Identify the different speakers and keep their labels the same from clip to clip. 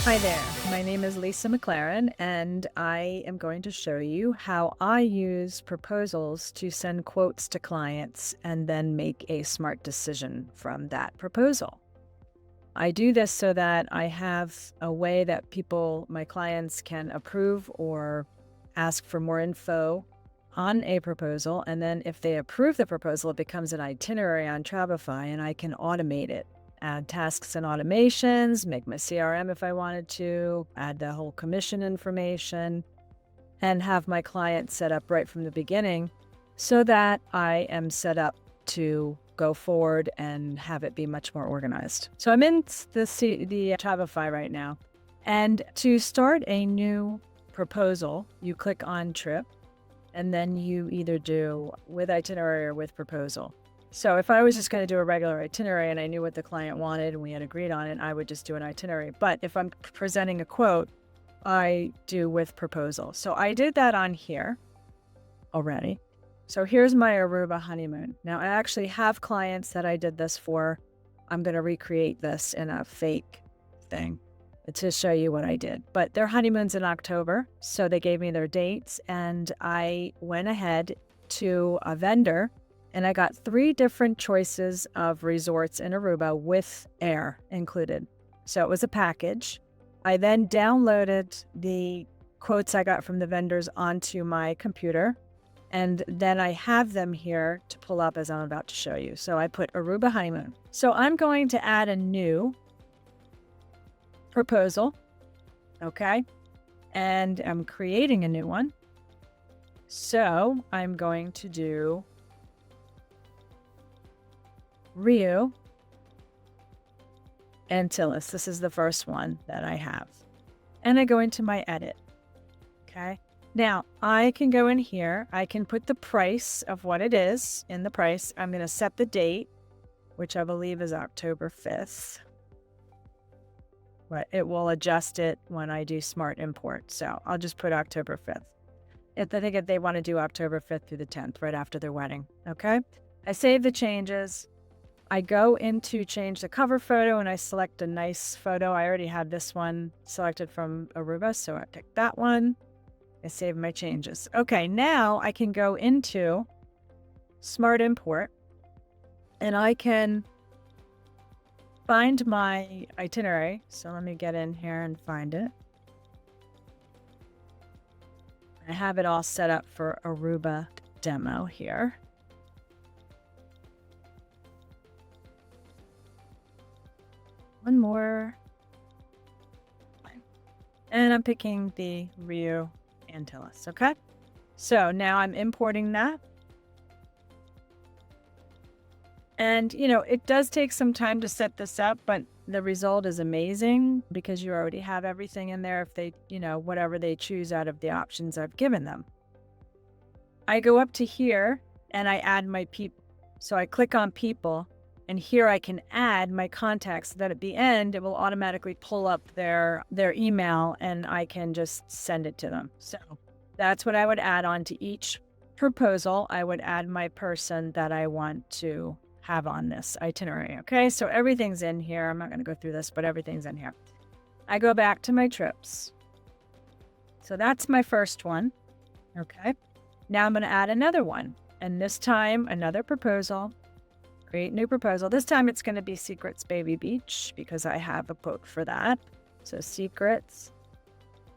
Speaker 1: Hi there, my name is Lisa McLaren, and I am going to show you how I use proposals to send quotes to clients and then make a smart decision from that proposal. I do this so that I have a way that my clients can approve or ask for more info on a proposal. And then if they approve the proposal, it becomes an itinerary on Travefy and I can automate it. Add tasks and automations, make my CRM if I wanted to, add the whole commission information, and have my client set up right from the beginning so that I am set up to go forward and have it be much more organized. So I'm in the Travefy right now. And to start a new proposal, you click on trip, and then you either do with itinerary or with proposal. So if I was just going to do a regular itinerary and I knew what the client wanted and we had agreed on it, I would just do an itinerary. But if I'm presenting a quote, I do with proposal. So I did that on here already. So here's my Aruba honeymoon. Now I actually have clients that I did this for. I'm going to recreate this in a fake thing to show you what I did. But their honeymoon's in October, so they gave me their dates, and I went ahead to a vendor and I got 3 different choices of resorts in Aruba with air included. So it was a package. I then downloaded the quotes I got from the vendors onto my computer, and then I have them here to pull up as I'm about to show you. So I put Aruba honeymoon. So I'm going to add a new proposal, okay? And I'm creating a new one. So I'm going to do Rio Antilles. This is the first one that I have. And I go into my edit, okay? Now, I can go in here. I can put the price of what it is in the price. I'm going to set the date, which I believe is October 5th. But it will adjust it when I do smart import. So I'll just put October 5th. I think they want to do October 5th through the 10th, right after their wedding, okay? I save the changes. I go into change the cover photo and I select a nice photo. I already had this one selected from Aruba, so I pick that one. I save my changes. Okay, now I can go into Smart Import and I can find my itinerary. So let me get in here and find it. I have it all set up for Aruba demo here. One more. And I'm picking the Rio Antilles, okay? So now I'm importing that. And, it does take some time to set this up, but the result is amazing because you already have everything in there if they, whatever they choose out of the options I've given them. I go up to here and I add my people. So I click on people. And here I can add my contacts so that at the end, it will automatically pull up their email and I can just send it to them. So that's what I would add on to each proposal. I would add my person that I want to have on this itinerary. Okay, so everything's in here. I'm not going to go through this, but everything's in here. I go back to my trips. So that's my first one. Okay, now I'm going to add another one. And this time, another proposal. Create new proposal. This time it's going to be Secrets Baby Beach because I have a quote for that. So Secrets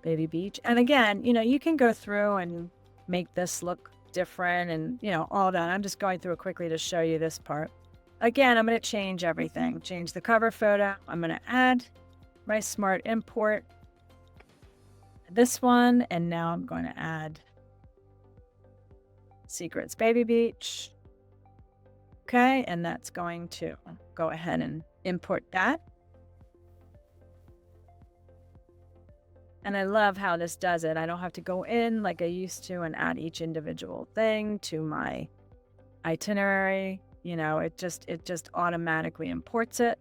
Speaker 1: Baby Beach. And again, you can go through and make this look different and, all that. I'm just going through it quickly to show you this part. Again, I'm going to change everything. Change the cover photo. I'm going to add my smart import. This one. And now I'm going to add Secrets Baby Beach. Okay, and that's going to go ahead and import that. And I love how this does it. I don't have to go in like I used to and add each individual thing to my itinerary. It just automatically imports it.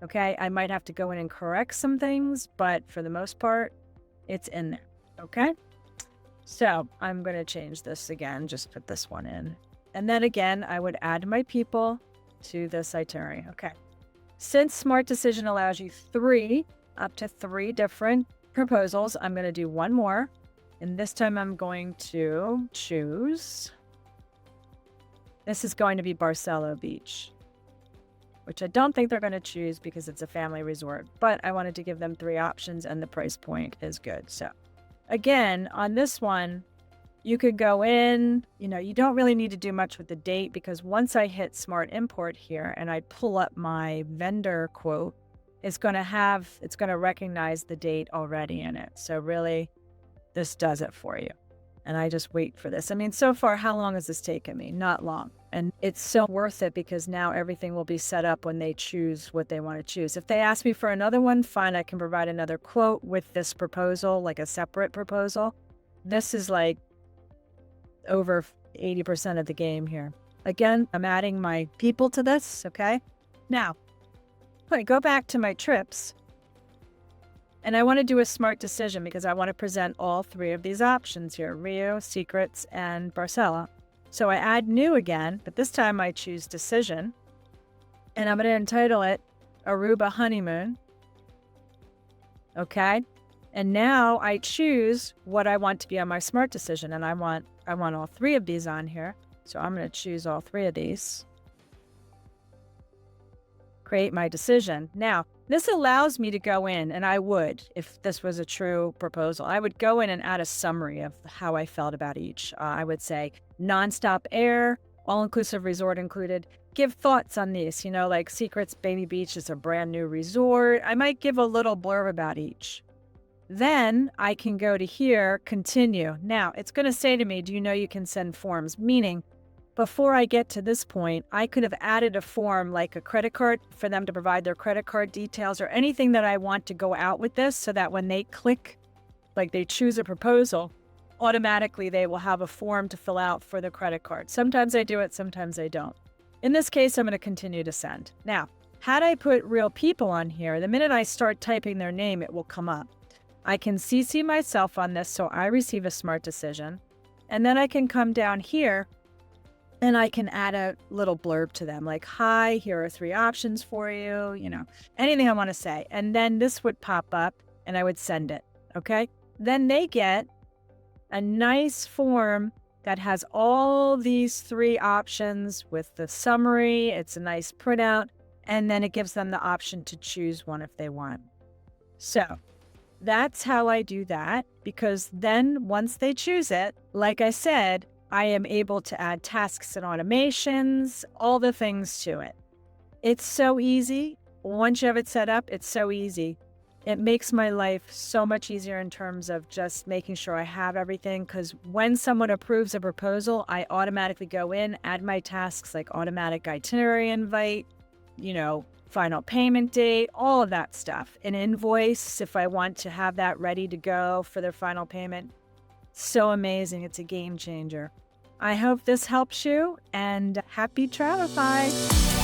Speaker 1: Okay, I might have to go in and correct some things, but for the most part, it's in there. Okay, so I'm going to change this again, just put this one in. And then again, I would add my people to this itinerary. Okay. Since Smart Decision allows you 3 up to 3 different proposals. I'm going to do one more. And this time I'm going to choose. This is going to be Barcelo Beach, which I don't think they're going to choose because it's a family resort. But I wanted to give them 3 options and the price point is good. So again, on this one, you could go in, you don't really need to do much with the date because once I hit Smart Import here and I pull up my vendor quote, it's going to recognize the date already in it. So really, this does it for you. And I just wait for this. I mean, so far, how long has this taken me? Not long. And it's so worth it because now everything will be set up when they choose what they want to choose. If they ask me for another one, fine, I can provide another quote with this proposal, like a separate proposal. This is like over 80% of the game here. Again, I'm adding my people to this, okay? Now, I go back to my trips. And I want to do a smart decision because I want to present all 3 of these options here, Rio, Secrets, and Barcelo. So I add new again, but this time I choose decision. And I'm going to entitle it Aruba Honeymoon. Okay. And now I choose what I want to be on my smart decision. And I want all 3 of these on here. So I'm going to choose all 3 of these. Create my decision. Now, this allows me to go in, and I would, if this was a true proposal, I would go in and add a summary of how I felt about each. I would say nonstop air, all-inclusive resort included. Give thoughts on these, like Secrets Baby Beach is a brand new resort. I might give a little blurb about each. Then I can go to here, continue. Now, it's going to say to me, do you know you can send forms? Meaning, before I get to this point, I could have added a form like a credit card for them to provide their credit card details or anything that I want to go out with this so that when they click, like they choose a proposal, automatically they will have a form to fill out for the credit card. Sometimes I do it, sometimes I don't. In this case, I'm going to continue to send. Now, had I put real people on here, the minute I start typing their name, it will come up. I can CC myself on this so I receive a smart decision. And then I can come down here and I can add a little blurb to them like, hi, here are 3 options for you, anything I want to say. And then this would pop up and I would send it. Okay. Then they get a nice form that has all these 3 options with the summary. It's a nice printout. And then it gives them the option to choose one if they want. So that's how I do that, because then once they choose it, like I said, I am able to add tasks and automations, all the things to it. It's so easy. Once you have it set up, it's so easy. It makes my life so much easier in terms of just making sure I have everything, because when someone approves a proposal, I automatically go in, add my tasks like automatic itinerary invite, final payment date, all of that stuff. An invoice, if I want to have that ready to go for their final payment. So amazing. It's a game changer. I hope this helps you, and happy Travefy.